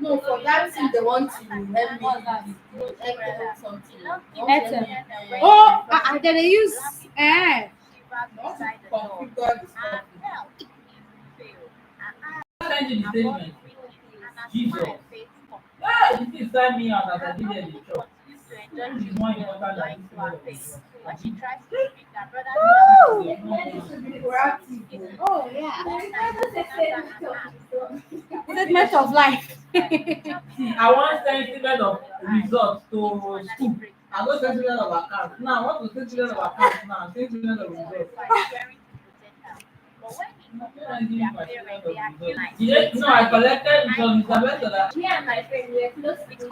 No, for that thing they want to help me. What's that? Help something. Airtel. Oh, then they use I want to configure the stuff. Send you the statement. Jesus. Hey, you can sign me out as I did in the church. This is more important than this one. When she tries to speak, her brother tells her Then it should be proactive. Oh yeah. Then it's not just a statement of result. Statement of life. See, I want sentiment of results to school. I go sentiment of account. Now, what to sentiment of account now? Sentiment of results. No, I collected because it's the best of that. Me and my friend were close to it.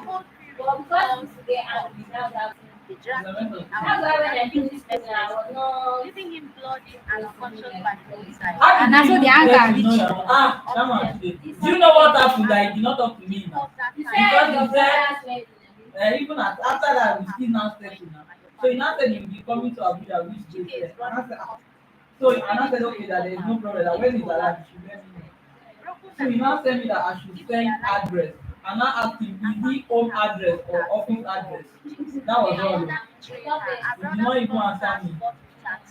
But because we get angry, now that that's why when I finished school, I was not. Leaving him bloody and unconscious by the roadside. How did And that's you what the get anger to know reach. that? Ah, that man today. Do you know what happened? That he did not talk to me now. He Because said he your said, brothers went even after that, we still now settle now. So he now said he will be coming to Abuja, which day there. And I said, ah. So and I said, okay, that there is no problem. That when he's alive, he should let me know. So he now sent me that I should send address. And now asked him, is he home address or office address? That was all. He did not even answer me.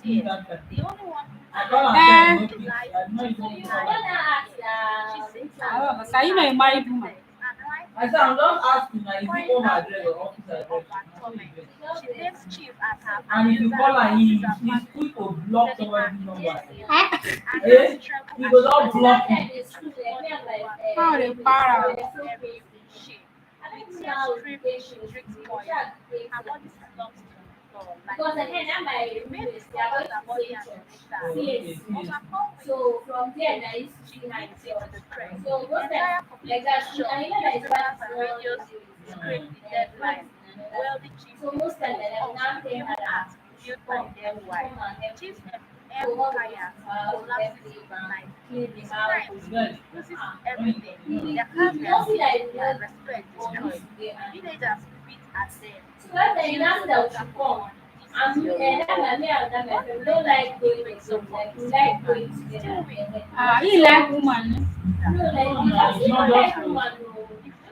Since that time. The only one I call and tell him, no, please. I did not even I call wanna him. ask I don't understand. You know a married woman. I said, I'm just asking, now, is he home address or office address? She takes chief as her And if you call her, he's quick to block somebody's number. Eh? He goes all block Sometimes you. it's true, like me and my Oh, the para. we were so crazy. I think now she drinks more. Because again, that my roommates, they are going to say church. Okay, So from there, I used to see myself. So most times, like that, and you know that is why so most times, like, I'm now saying that come and help me. So what we clean the house. good. Everything. Their You don't see that it's and not respect always destroyed. there. Teenagers beat at them. So when they announce that we should come, and that my me and that my friend we don't like going to church, like we like going together. He like woman. No, like we just don't like woman.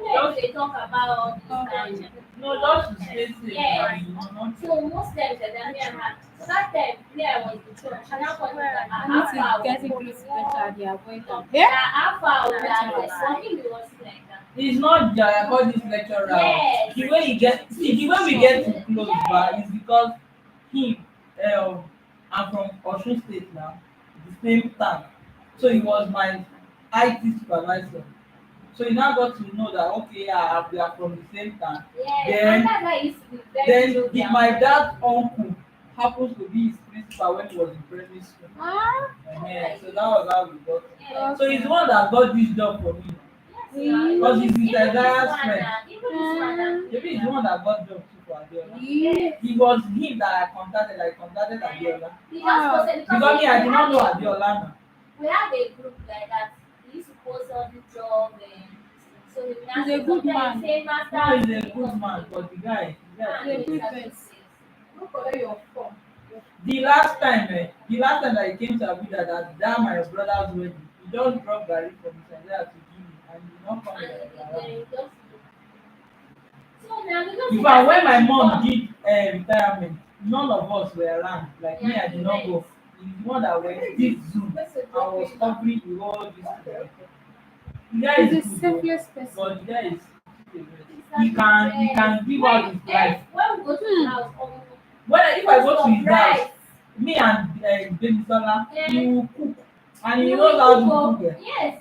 No, they talk about this kind. No, just to stay safe. Yeah. You know, not So most times that me and her. So that time, me I was in church, and I was like, how This is far? getting close to better. They are going down. Yeah, Yeah. how far was that? For me, it was like that. it's not that I call this lecturer. Yes. The way you get, see, the way we get to close by is because him, I'm from Osun State now, the same town. So he was my IT supervisor. So he now got to know that okay, yeah, we are from the same town. Yes, Then- and that's why it used to be very Then jovial. my dad's uncle happens to be his principal when he was in primary school. Ah. So that was how we got. Yeah. So he's the one that got this job for me. Because he's his Isaiah's friend. Maybe he's the one that got job too for Adiola. Yeah. It was him that I contacted Adiola. He just posted Because me, I did not know Adiola now. we have a group like that. He used to post on the job and so we now He's a good man. say master. No, he's a good man, but the guy. He's a good person. Go collect your form. The last time that he came to Abuja, that my brother's wedding, he just dropped Gary from his Isaiah to give me, and he did not come like that. So now because In fact, when my mom did retirement, none of us were around. Like me, I did not go. He's the one that went this Zoom. I was covering the whole this. The guy He's is a good, selfless person. but the guy is he can give out his life. when we go to the house, If I go to his house, me and baby Sola, Yeah. he will cook, and he knows how to cook. Yes.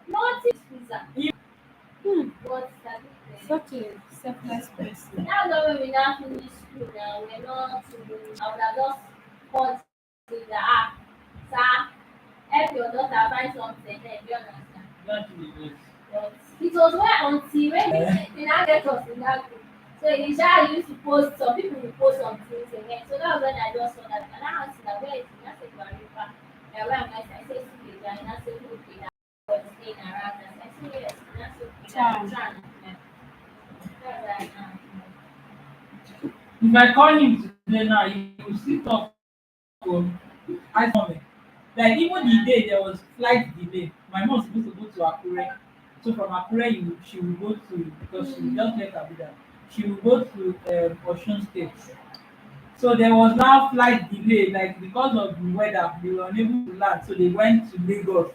Not his pizza. But Such a selfless person. now that when we now finish school now, we're not I would have just called with the app. Sir, help your daughter find something there, do you understand? But it was where until when we now get us in that group. So initially used to post some people will post some things again. So that was when I just saw that and I asked that where is it? I said you are river. Where am I? I said Suleja and I said okay that was staying around us. I said yes, and I said okay Charm. Charm. That's right now. If I call him today now, he will still talk. I saw me. Like even the day there was flight delay, my mom was supposed to go to Akure. So from Akure, she will go to because she just left Abuja. She will go to Osun State. So there was now flight delay, like because of the weather, they were unable to land. So they went to Lagos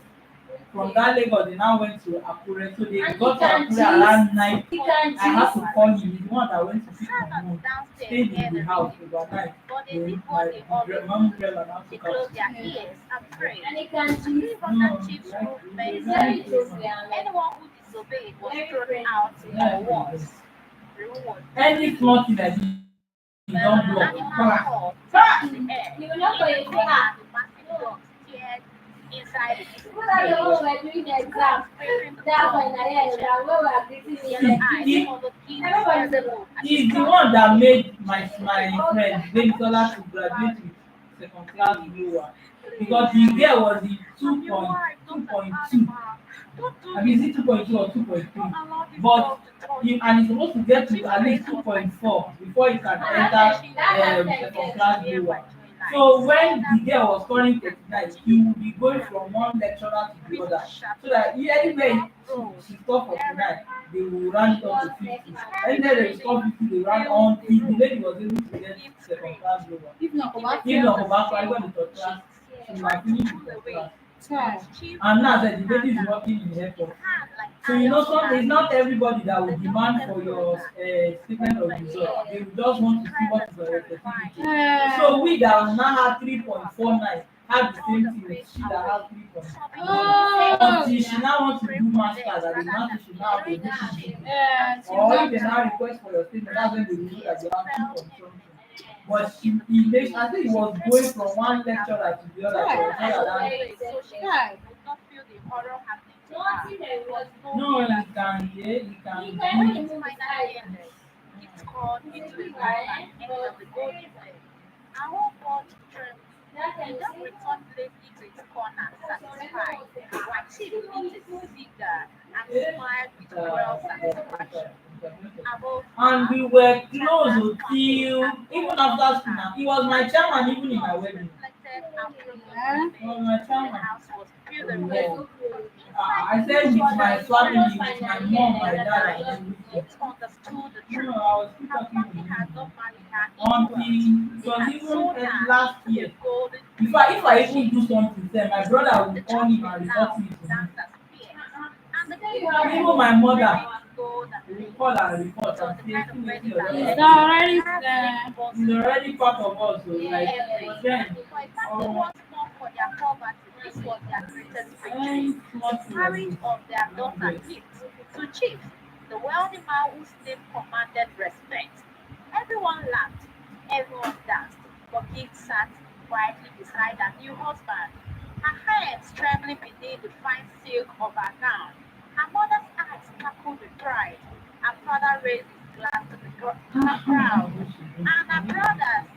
from that Lagos they now went to Akure. So they And got he to can Akure gist. around 9. He can I had gist. to call him. He's the one that went to pick my Silence mom. downstairs Stayed near in the the house reading, overnight. but they Then did what they always mom do. driver now They took us closed to their school. ears and prayed. And he can To gist. live under Chief's roof meant He's very service. close there. Like, Anyone who disobeyed was very thrown friendly. out Yeah. or worse. Reward. Any small thing that you don't block. Animal Bah! call Bah! in the air. You will not go In in the front. corner, the massive dogs stared inside the People that the one were doing the exam. That's why I hear that when we are greeting yellow the eyes He- for the kids Everybody the book. He's the one that made my friend Demisola to graduate with second class lower because the girl was in 2.2. I mean, is it 2.2 or 2.3? But and he's supposed to get to at least 2.4 before he can enter second class lower. So when the girl was scoring 39, he would be going from one lecturer to the other. So that anywhere she scored 49, they will round it up to 50. And then they score 50, they round on till the lady was able to get second class lower. If not, come back. If not, I got the third class, she might finish the third class. Child. And now that the lady is working in the airport. So you know something, it's not everybody that will demand for your statement of result. They will just want to see what is your certificate. So we that now have 3.49 have the same thing with she that has 3.49. Oh. Until she now wants to do masters, and the master should now have to do it. Or if they now request for your statement, that's when they will know that you have 2 point something. But he makes, I think he was going from one lecturer to the other. To another. Child. Nothing that was No, he can, yeah, he can. He can do even it. move his eye. It's called into the light and end of the golden day. Our God dreamt. That He can just see. returned lately to its corner, satisfied. While she lit a cigar and smiled with cruel satisfaction. Above And we were close until even after school now. He was my chairman even in my wedding. reflected and Yeah. He was my the chairman. house was Yeah. beautiful. I said with my family, with my mom, my dad, and everything. It understood the No, truth. I was still Her talking family to had him. not married her Until into it was had even sold her last into year. the golden If I even do something, then my brother the will call him church and now report it to me. danced as fierce. And the Even my mother gold will and call and report so and the say, kind of "See wedding wetin your that It's daughter already do." there. He's already part of us. So like then, for a family oh, once more for their poverty, this was their greatest victory. any small The thing like marriage this, of their no daughter vex. Gift to Chief, the wealthy man whose name commanded respect. Everyone laughed, everyone danced, but Gift sat quietly beside her new husband, her hands trembling beneath the fine silk of her gown. Her mother's eyes sparkled with pride. Her father raised his glass to the crowd, and her brothers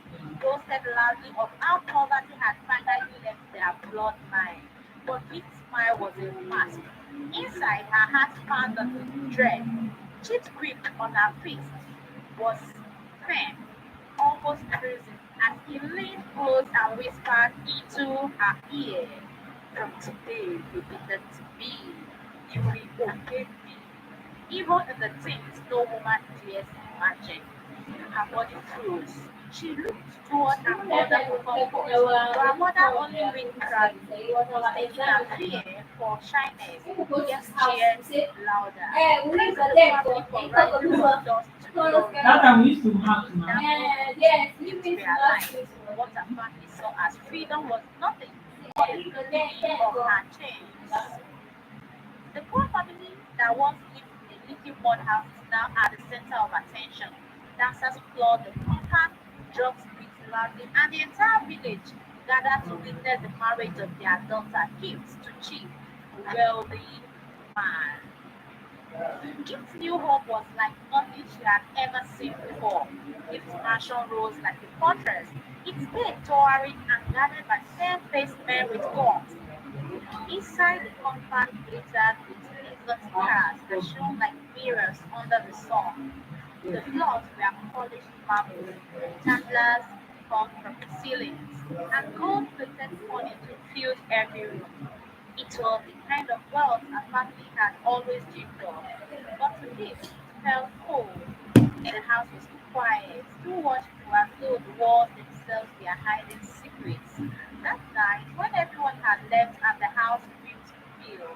boasted loudly of how poverty had finally left their bloodline. But Gift's smile was a mask. Inside, her heart pounded with dread. Chip's grip on her fist was firm, almost freezing, as he leaned close and whispered into her ear. From today, you begin to be. You will obey me. Even in the things no woman dares imagine. Her body froze. She looked toward her mother for comfort, but her mother only winked proudly, mistaking her fear for shyness. People go to Yes, his house cheered and say, louder. "Eh, we need Praising to the let family go. for You talk rising about from dust to Close glory. That time we used to mark now. yes, you Gift need to not realized sleep. what her family saw as freedom was nothing but the relief of her chains. The poor family that once lived in a little mud house is now at the center of attention. Dancers applaud the compound, drums beat loudly, and the entire village gathered to witness the marriage of their daughter, Gift, to Chief, a wealthy man. Gift's new home was like nothing she had ever seen before. Gift's mansion rose like a fortress, its gate towering and guarded by fair-faced men with guns. Inside the compound glittered with exotic cars that shone like mirrors under the sun. The floors were polished marble, chandeliers hung from the ceilings, and gold-plated furniture filled every room. It was the kind of wealth her family had always dreamed of, but to this it felt cold. The house was quiet, too watchful as though the walls themselves were hiding secrets. That night, when everyone had left and the house grew still,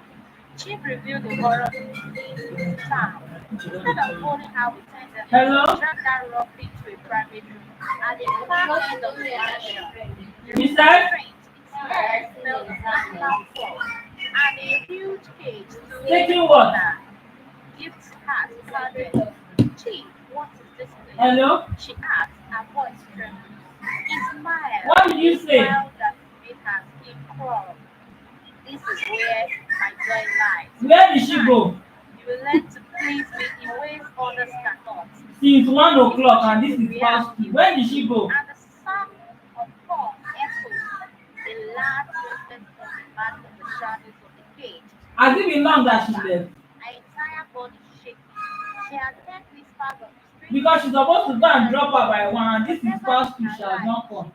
Chief revealed the horror in town. Instead of holding her with tenderness, Hello? he dragged her roughly to a private room at the far end of the mansion. The room You was said? strange. Its walls smelled of natural fog, and a huge cage stood in Taking the what? corner. Gift's heart pounded. Chief, what is this place? Hello? She asked, her voice trembling. He smiled. What did you A say? smile that made her skin crawl. This is where my joy lies. Where did she go? You will learn to please me in ways others cannot. Since 1 o'clock and this is past 2. Where did she go? And the sound of corn echoed. The lad rested on the mat in the shadows of the cage. Has it been long that she left? Her entire body shaking. She had heard whispers of strange Because she's supposed to go and drop her by 1 and this is past 2, she has not come.